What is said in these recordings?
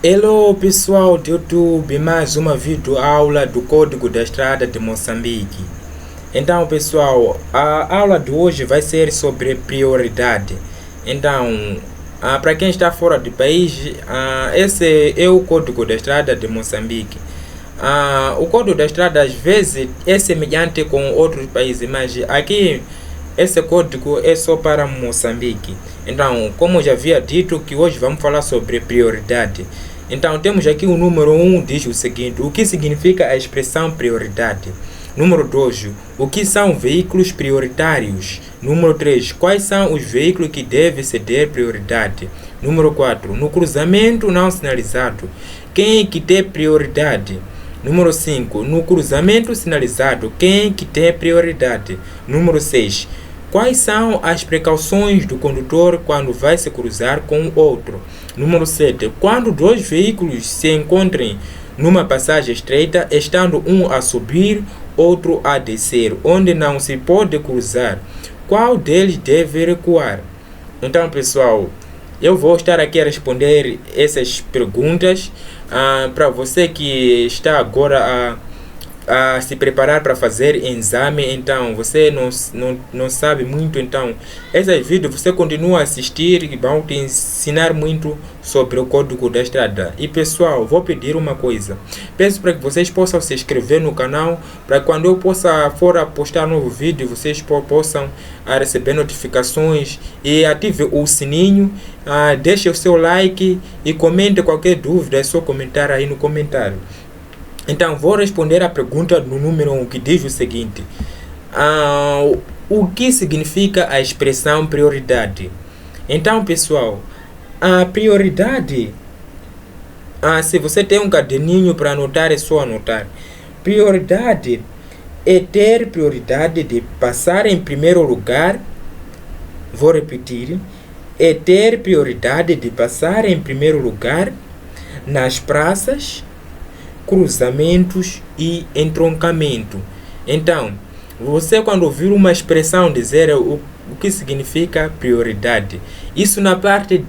Hello pessoal do YouTube, mais uma videoaula do Código da Estrada de Moçambique. Então pessoal, a aula de hoje vai ser sobre prioridade. Então, para quem está fora do país, esse é o Código da Estrada de Moçambique. O Código da Estrada às vezes é semelhante com outros países, mas aqui esse código é só para Moçambique. Então, como eu já havia dito, que hoje vamos falar sobre prioridade. Então, temos aqui o número 1, diz o seguinte: o que significa a expressão prioridade? Número 2, o que são veículos prioritários? Número 3, quais são os veículos que devem ceder prioridade? Número 4, no cruzamento não sinalizado, quem é que tem prioridade? Número 5, no cruzamento sinalizado, quem é que tem prioridade? Número 6, quais são as precauções do condutor quando vai se cruzar com outro? Número 7, quando dois veículos se encontrem numa passagem estreita, estando um a subir, outro a descer, onde não se pode cruzar, qual deles deve recuar? Então, pessoal, eu vou estar aqui a responder essas perguntas para você que está agora a se preparar para fazer exame. Então você não sabe muito, então esses vídeos você continua a assistir e vão te ensinar muito sobre o Código da Estrada. E pessoal, vou pedir uma coisa, peço para que vocês possam se inscrever no canal, para quando eu for a postar novo vídeo, vocês possam receber notificações, e ative o sininho, deixe o seu like e comente qualquer dúvida, é só comentar aí no comentário. Então, vou responder a pergunta no número 1, que diz o seguinte: o que significa a expressão prioridade? Então, pessoal, a prioridade, se você tem um caderninho para anotar, é só anotar. Prioridade é ter prioridade de passar em primeiro lugar. Vou repetir: é ter prioridade de passar em primeiro lugar nas praças, cruzamentos e entroncamento. Então, você quando ouvir uma expressão dizer o que significa prioridade, isso na parte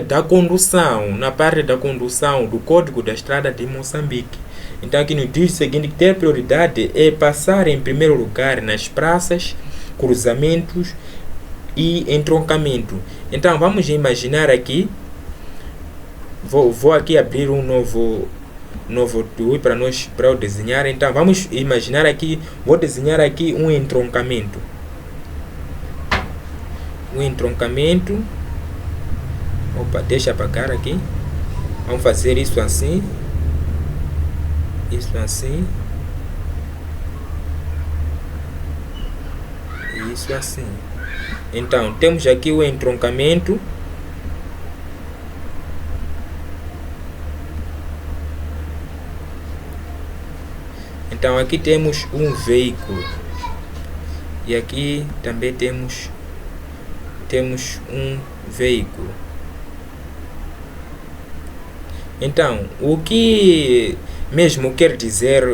da condução, na parte da condução do Código da Estrada de Moçambique. Então aqui nos diz o seguinte: que ter prioridade é passar em primeiro lugar nas praças, cruzamentos e entroncamento. Então vamos imaginar aqui, vou aqui abrir um novo tool para eu desenhar. Então vamos imaginar aqui, vou desenhar aqui um entroncamento. Opa, deixa apagar aqui. Vamos fazer isso assim, isso assim, isso assim. Então temos aqui o entroncamento. Então aqui temos um veículo e aqui também temos um veículo. Então, o que mesmo quer dizer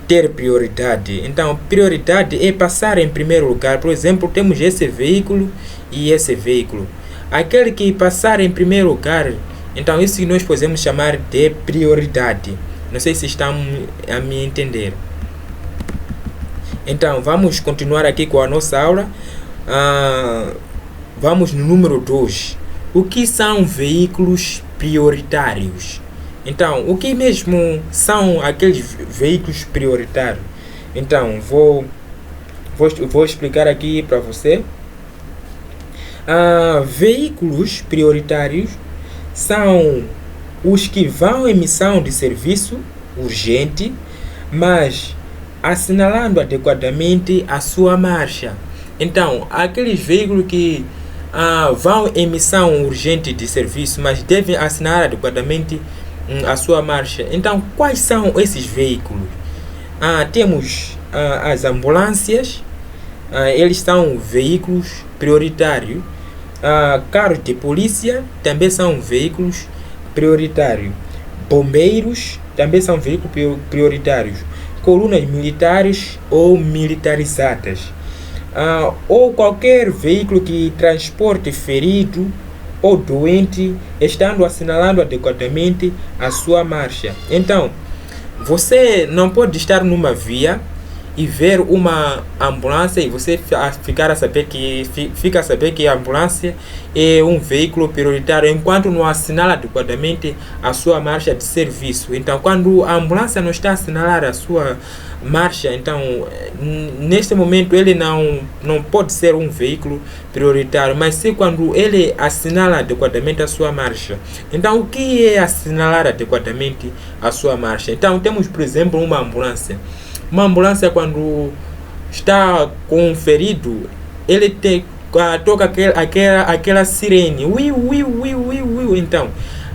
ter prioridade? Então, prioridade é passar em primeiro lugar. Por exemplo, temos esse veículo e esse veículo. Aquele que passar em primeiro lugar, então isso nós podemos chamar de prioridade. Não sei se estão a me entender. Então, vamos continuar aqui com a nossa aula. Vamos no número 2. O que são veículos prioritários? Então, o que mesmo são aqueles veículos prioritários? Então, vou explicar aqui para você. Veículos prioritários são os que vão em missão de serviço urgente, mas assinalando adequadamente a sua marcha. Então, aqueles veículos que vão em missão urgente de serviço, mas devem assinalar adequadamente a sua marcha. Então, quais são esses veículos? Temos as ambulâncias, eles são veículos prioritários. Carros de polícia também são veículos prioritários. Bombeiros também são veículos prioritários. Colunas militares ou militarizadas. Ou qualquer veículo que transporte ferido ou doente, estando assinalando adequadamente a sua marcha. Então, você não pode estar numa via e ver uma ambulância e você fica a saber que a ambulância é um veículo prioritário enquanto não assinala adequadamente a sua marcha de serviço. Então, quando a ambulância não está a assinalar a sua marcha, então neste momento ele não pode ser um veículo prioritário, mas sim quando ele assinala adequadamente a sua marcha. Então, o que é assinalar adequadamente a sua marcha? Então, temos, por exemplo, uma ambulância. Uma ambulância, quando está com um ferido, ele toca aquela sirene. Então,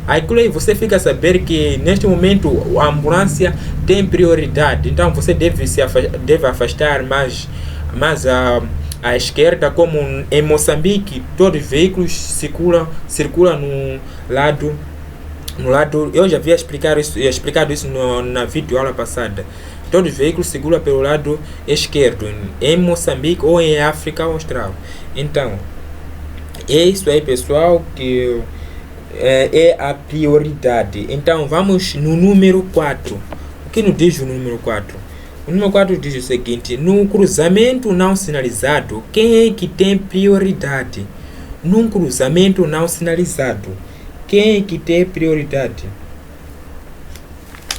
aquilo aí você fica a saber que neste momento a ambulância tem prioridade. Então, você deve afastar mais à esquerda, como em Moçambique, todos os veículos circulam no lado. Eu já havia explicado isso na videoaula passada. Todos os veículos circulam pelo lado esquerdo, em Moçambique ou em África Austral. Então, é isso aí, pessoal, que é a prioridade. Então, vamos no número 4. O que nos diz o número 4? O número 4 diz o seguinte: no cruzamento não sinalizado, quem é que tem prioridade? Num cruzamento não sinalizado, quem é que tem prioridade?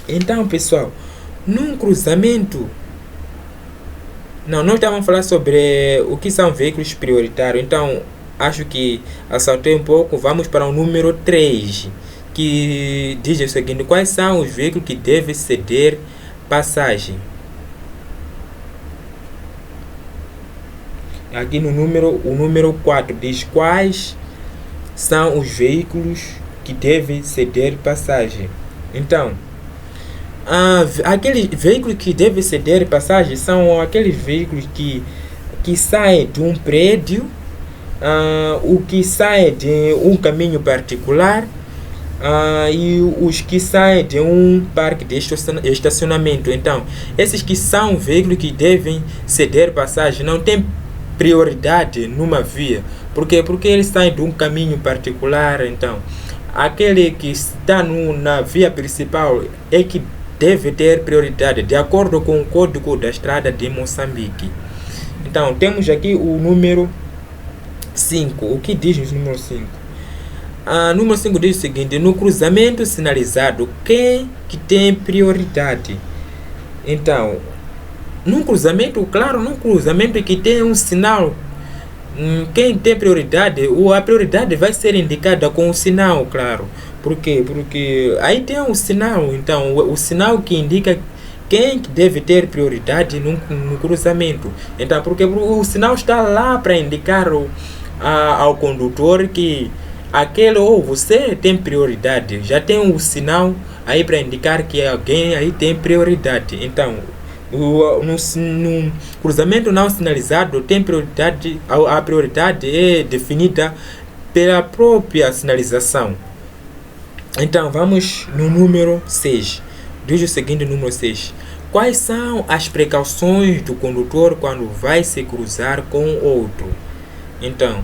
Então, pessoal, num cruzamento... Não, nós estamos a falar sobre o que são veículos prioritários. Então, acho que assaltei um pouco. Vamos para o número 3, que diz o seguinte: quais são os veículos que devem ceder passagem? Aqui no o número 4 diz quais são os veículos que devem ceder passagem. Então, aqueles veículos que devem ceder passagem são aqueles veículos que saem de um prédio, o que sai de um caminho particular, e os que saem de um parque de estacionamento. Então, esses que são veículos que devem ceder passagem não tem prioridade numa via. Por quê? Porque eles saem de um caminho particular. Então, aquele que está na via principal é que deve ter prioridade, de acordo com o Código da Estrada de Moçambique. Então, temos aqui o número 5. O que diz o número 5? Número 5 diz o seguinte: no cruzamento sinalizado, quem que tem prioridade? Então, num cruzamento, claro, num cruzamento que tem um sinal, quem tem prioridade, a prioridade vai ser indicada com o sinal, claro. Por quê? Porque aí tem um sinal. Então, o sinal que indica quem deve ter prioridade no cruzamento. Então, porque o sinal está lá para indicar ao condutor que aquele ou você tem prioridade. Já tem um sinal aí para indicar que alguém aí tem prioridade. Então, no cruzamento não sinalizado tem prioridade. A prioridade é definida pela própria sinalização. Então, vamos no número 6. Diz o seguinte, número 6. Quais são as precauções do condutor quando vai se cruzar com outro? Então,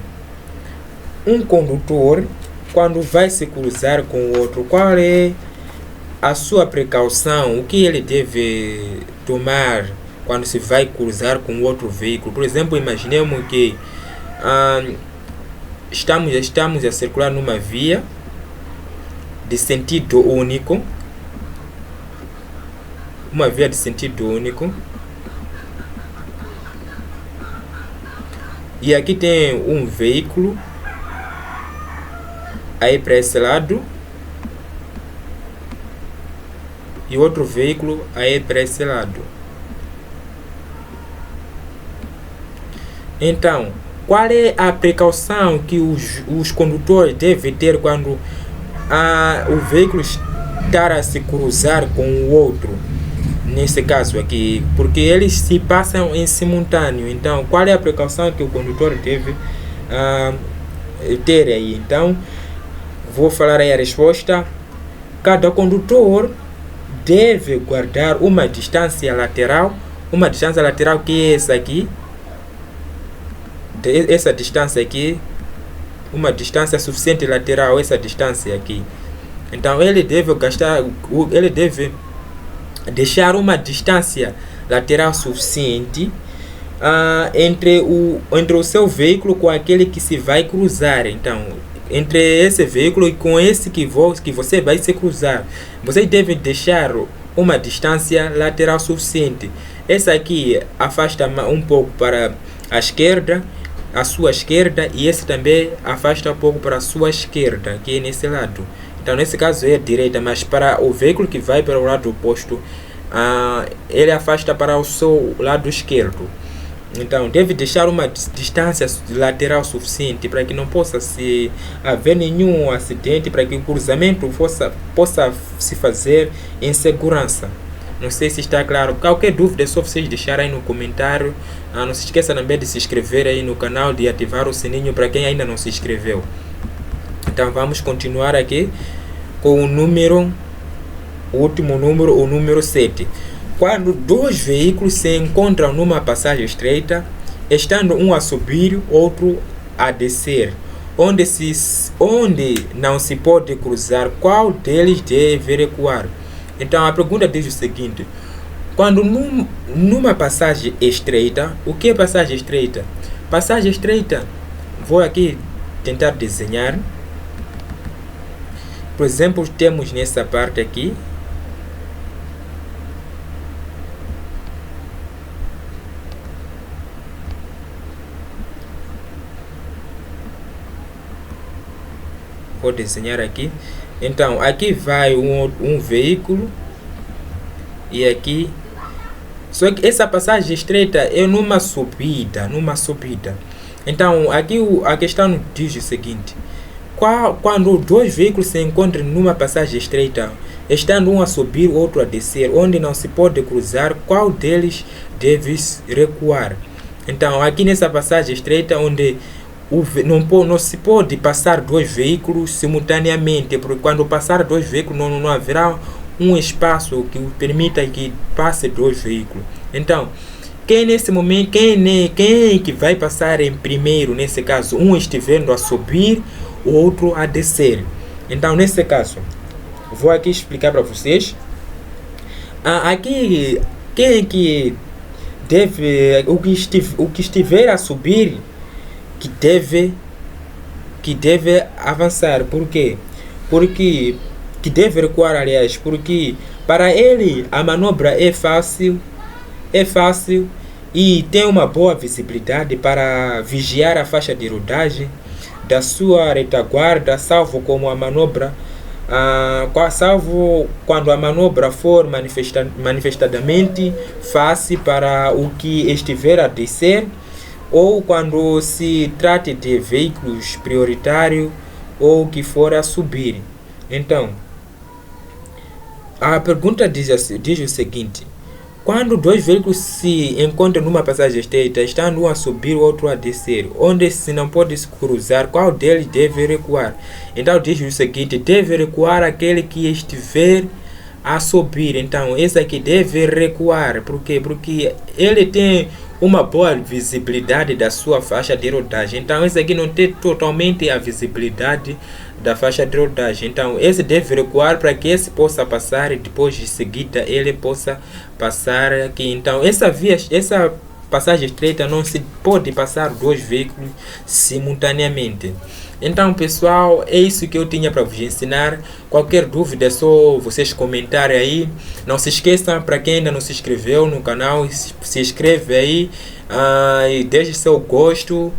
um condutor, quando vai se cruzar com outro, qual é a sua precaução? O que ele deve tomar quando se vai cruzar com outro veículo? Por exemplo, imaginemos que estamos a circular numa via de sentido único, uma via de sentido único, e aqui tem um veículo aí para esse lado e outro veículo aí para esse lado. Então, qual é a precaução que os condutores devem ter quando o veículo estar a se cruzar com o outro? Nesse caso aqui, porque eles se passam em simultâneo. Então, qual é a precaução que o condutor deve ter aí? Então, vou falar aí a resposta. Cada condutor deve guardar uma distância lateral que é essa aqui. Essa distância aqui uma distância suficiente lateral, essa distância aqui. Então ele deve deixar uma distância lateral suficiente entre o seu veículo com aquele que se vai cruzar. Então, entre esse veículo e com esse que você vai se cruzar, você deve deixar uma distância lateral suficiente. Essa aqui afasta um pouco para a esquerda, a sua esquerda, e esse também afasta um pouco para a sua esquerda, que é nesse lado. Então nesse caso é a direita, mas para o veículo que vai para o lado oposto, ele afasta para o seu lado esquerdo. Então deve deixar uma distância lateral suficiente para que não possa haver nenhum acidente, para que o cruzamento possa se fazer em segurança. Não sei se está claro. Qualquer dúvida é só vocês deixarem aí no comentário. Não se esqueça também de se inscrever aí no canal, de ativar o sininho para quem ainda não se inscreveu. Então vamos continuar aqui com o último número, o número 7. Quando dois veículos se encontram numa passagem estreita, estando um a subir, outro a descer, onde não se pode cruzar, qual deles deve recuar? Então a pergunta diz o seguinte: quando numa passagem estreita, o que é passagem estreita? Passagem estreita, vou aqui tentar desenhar. Por exemplo, temos nessa parte aqui vou desenhar aqui. Então aqui vai um veículo e aqui, só que essa passagem estreita é numa subida. Então aqui a questão diz o seguinte: quando dois veículos se encontram numa passagem estreita, estando um a subir, outro a descer, onde não se pode cruzar, qual deles deve recuar? Então aqui nessa passagem estreita, onde não se pode passar dois veículos simultaneamente, porque quando passar dois veículos não haverá um espaço que permita que passe dois veículos. Então, quem nesse momento, quem que vai passar em primeiro, nesse caso, um estiver a subir, o outro a descer. Então, nesse caso, vou aqui explicar para vocês. Aqui, quem que deve, o que estiver a subir, que deve avançar. Por quê? Porque que deve recuar, aliás, porque para ele a manobra é fácil e tem uma boa visibilidade para vigiar a faixa de rodagem da sua retaguarda, salvo quando a manobra for manifestadamente fácil para o que estiver a descer, ou quando se trate de veículos prioritários ou que for a subir. Então, a pergunta diz o seguinte: quando dois veículos se encontram numa passagem estreita, estando um a subir, o outro a descer, onde se não pode se cruzar, qual deles deve recuar? Então diz o seguinte: deve recuar aquele que estiver a subir. Então esse aqui deve recuar. Por quê? Porque ele tem uma boa visibilidade da sua faixa de rodagem. Então esse aqui não tem totalmente a visibilidade da faixa de rodagem. Então esse deve recuar para que esse possa passar e depois de seguida ele possa passar aqui. Então essa passagem estreita não se pode passar dois veículos simultaneamente. Então pessoal, é isso que eu tinha para vos ensinar. Qualquer dúvida é só vocês comentarem aí. Não se esqueçam, para quem ainda não se inscreveu no canal, se inscreve aí e deixe seu gosto.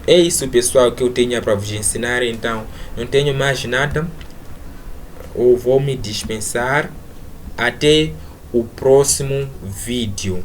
É isso pessoal que eu tinha para vos ensinar. Então não tenho mais nada, ou vou me dispensar até o próximo vídeo.